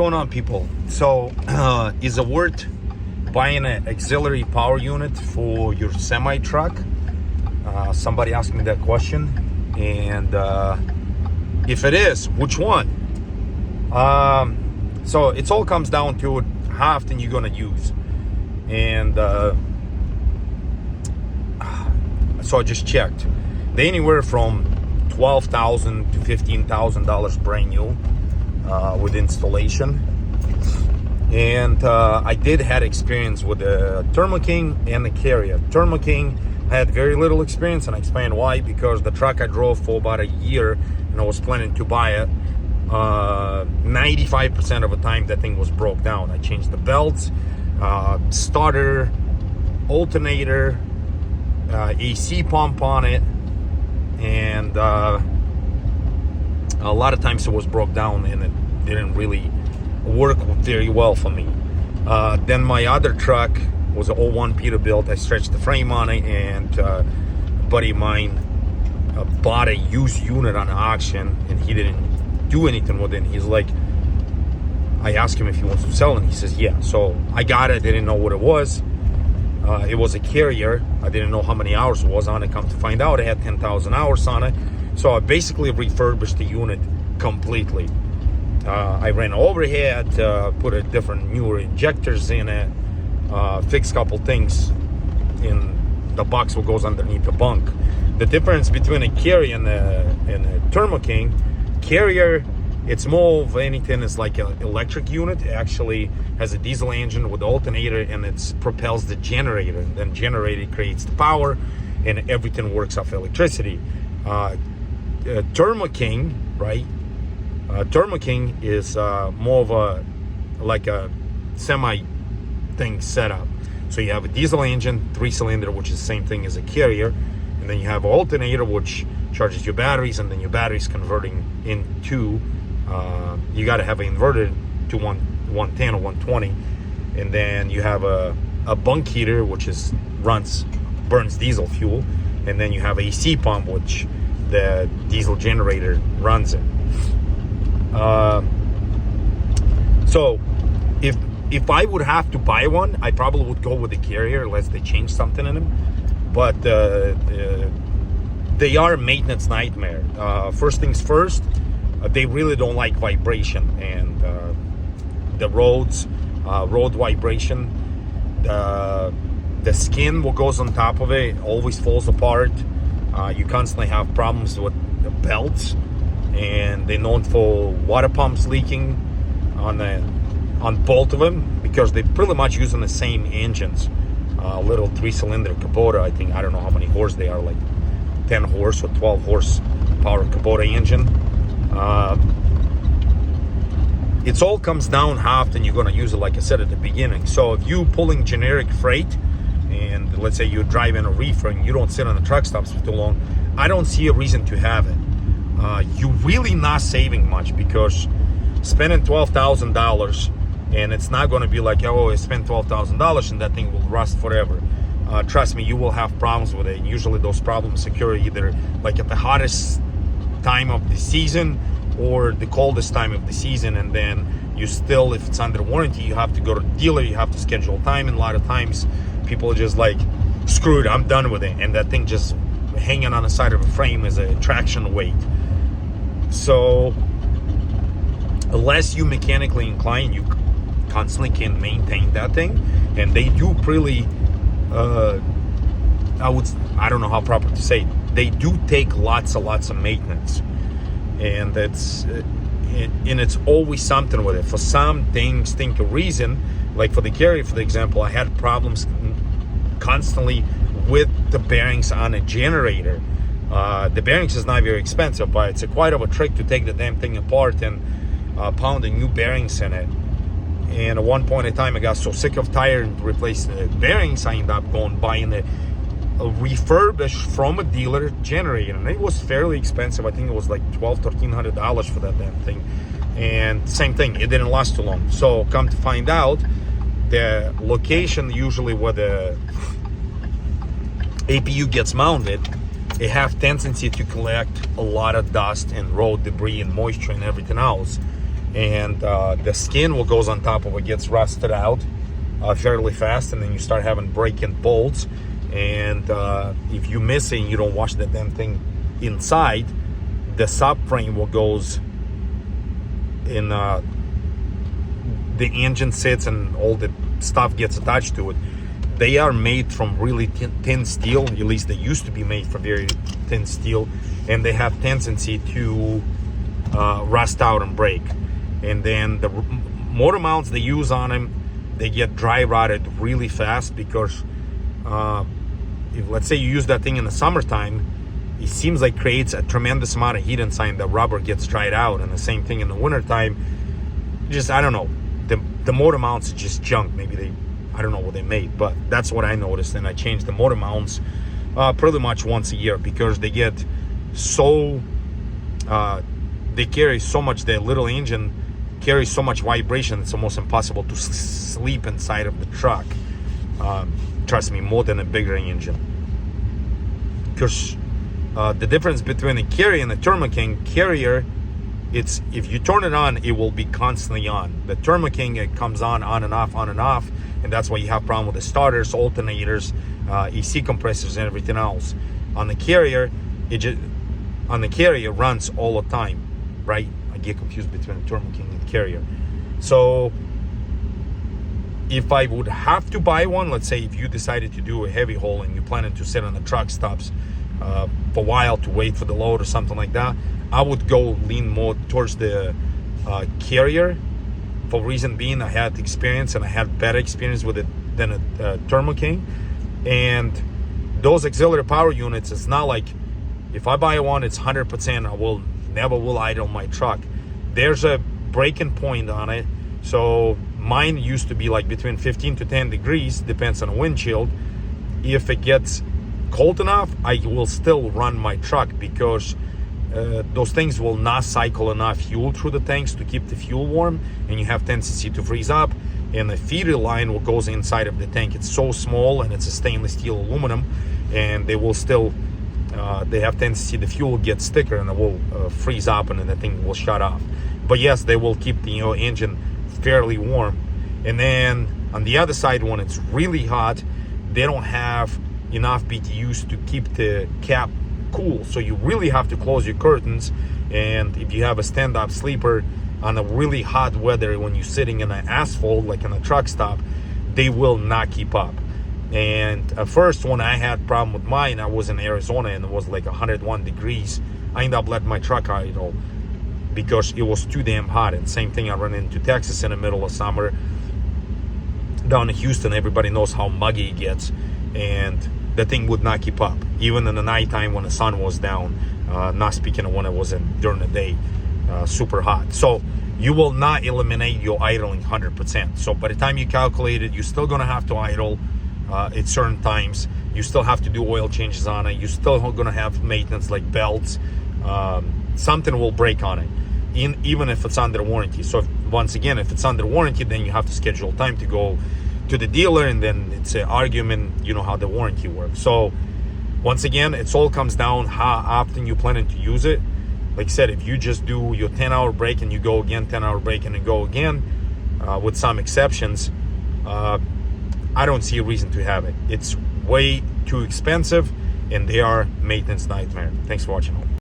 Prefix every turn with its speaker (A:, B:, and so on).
A: Going on, people? So is it worth buying an auxiliary power unit for your semi truck? Somebody asked me that question, and if it is, which one? So it all comes down to how often you're going to use. And so I just checked. They anywhere from $12,000 to $15,000 brand new with installation. And I did have experience with the Thermo King and the Carrier. Thermo King had very little experience, and I explained why. Because the truck I drove for about a year and I was planning to buy it, 95% of the time that thing was broke down. I changed the belts, starter, alternator, AC pump on it, and a lot of times it was broke down and it didn't really work very well for me. Then my other truck was an 01 Peterbilt. I stretched the frame on it, and a buddy of mine bought a used unit on auction, and he didn't do anything with it. He's like, I asked him if he wants to sell it, and he says yeah. So I got it. I didn't know what it was. It was a Carrier. I didn't know how many hours it was on it. Come to find out, it had 10,000 hours on it. So I basically refurbished the unit completely. I ran overhead, put a different newer injectors in it, fixed a couple things in the box what goes underneath the bunk. The difference between a Carrier and a Thermo King, Carrier, it's more of anything, it's like an electric unit. It actually has a diesel engine with alternator, and it propels the generator. And then generator creates the power, and everything works off electricity. Thermo King, right? Thermo King is more of a like a semi thing setup. So you have a diesel engine, 3-cylinder, which is the same thing as a Carrier, and then you have an alternator which charges your batteries, and then your batteries converting into you got to have it inverted to 110 or 120, and then you have a bunk heater which burns diesel fuel, and then you have a AC pump which the diesel generator runs it. So if I would have to buy one, I probably would go with the Carrier unless they change something in them. But they are a maintenance nightmare. First things first, they really don't like vibration, and the road vibration, the skin what goes on top of it always falls apart. You constantly have problems with the belts, and they're known for water pumps leaking on both of them, because they're pretty much using the same engines. Little 3-cylinder Kubota, I don't know how many horse they are, like 10 horse or 12 horse power Kubota engine. It all comes down how often you're going to use it, like I said at the beginning. So if you pulling generic freight, and let's say you're driving a reefer and you don't sit on the truck stops for too long, I don't see a reason to have it. You're really not saving much, because spending $12,000, and it's not going to be like, oh, I spent $12,000 and that thing will rust forever. Trust me, you will have problems with it. Usually those problems occur either like at the hottest time of the season or the coldest time of the season, and then you still, if it's under warranty, you have to go to the dealer, you have to schedule time, and a lot of times people are just like, screw it, I'm done with it, and that thing just hanging on the side of a frame is a traction weight. So unless you mechanically inclined, you constantly can maintain that thing, and they do really I don't know how proper to say it. They do take lots of maintenance, and it's always something with it. For some things, think a reason, like for the Carrier, for example, I had problems constantly with the bearings on a generator. The bearings is not very expensive, but it's quite of a trick to take the damn thing apart and pound the new bearings in it. And at one point in time, I got so sick of tired and replace the bearings, I ended up buying a refurbished from a dealer generator, and it was fairly expensive. I think it was like $1,200-$1,300 for that damn thing. And same thing, it didn't last too long. So come to find out, the location usually where the APU gets mounted, it have tendency to collect a lot of dust and road debris and moisture and everything else. and the skin what goes on top of it gets rusted out fairly fast, and then you start having break-in bolts. And if you miss it and you don't wash the damn thing inside, the subframe what goes in the engine sits and all the stuff gets attached to it. They are made from really thin steel. At least they used to be made from very thin steel, and they have tendency to rust out and break. And then the motor mounts they use on them, they get dry rotted really fast, because if let's say you use that thing in the summertime, it seems like creates a tremendous amount of heat inside. The rubber gets dried out, and the same thing in the wintertime. Just, I don't know, the motor mounts are just junk. Maybe I don't know what they made, but that's what I noticed. And I changed the motor mounts pretty much once a year, because they get so they carry so much. Their little engine carries so much vibration, it's almost impossible to sleep inside of the truck. Trust me, more than a bigger engine. Because the difference between a Carrier and a Thermo King, Carrier, it's, if you turn it on, it will be constantly on. The Thermo King, it comes on and off, and that's why you have problem with the starters, alternators, AC compressors, and everything else. On the Carrier, it runs all the time, right? I get confused between the Thermo King and the Carrier. So if I would have to buy one, let's say if you decided to do a heavy haul and you planning to sit on the truck stops for a while to wait for the load or something like that, I would go lean more towards the Carrier. For reason being, I had experience, and I had better experience with it than a Thermo King. And those auxiliary power units, it's not like if I buy one, it's 100%. I never will idle my truck. There's a breaking point on it. So mine used to be like between 15 to 10 degrees, depends on the windshield. If it gets cold enough, I will still run my truck, because those things will not cycle enough fuel through the tanks to keep the fuel warm, and you have tendency to freeze up. And the feeder line what goes inside of the tank, it's so small, and it's a stainless steel aluminum, and they will still they have tendency, the fuel gets thicker, and it will freeze up, and then the thing will shut off. But yes, they will keep the engine fairly warm. And then on the other side, when it's really hot, they don't have enough BTUs to keep the cap cool, so you really have to close your curtains. And if you have a stand-up sleeper on a really hot weather, when you're sitting in an asphalt like in a truck stop, they will not keep up. And at first, when I had problem with mine, I was in Arizona and it was like 101 degrees. I ended up letting my truck idle because it was too damn hot. And same thing, I ran into Texas in the middle of summer. Down in Houston, everybody knows how muggy it gets, and the thing would not keep up, even in the nighttime when the sun was down. Not speaking of when it was during the day, super hot. So you will not eliminate your idling 100%. So by the time you calculate it, you're still gonna have to idle at certain times. You still have to do oil changes on it. You're still gonna have maintenance like belts. Something will break on it, even if it's under warranty. So once again, if it's under warranty, then you have to schedule time to go to the dealer, and then it's an argument, you know how the warranty works. So once again, it all comes down how often you planning to use it. Like I said, if you just do your 10-hour break and you go again, 10-hour break and you go again, with some exceptions, I don't see a reason to have it. It's way too expensive, and they are maintenance nightmare. Thanks for watching.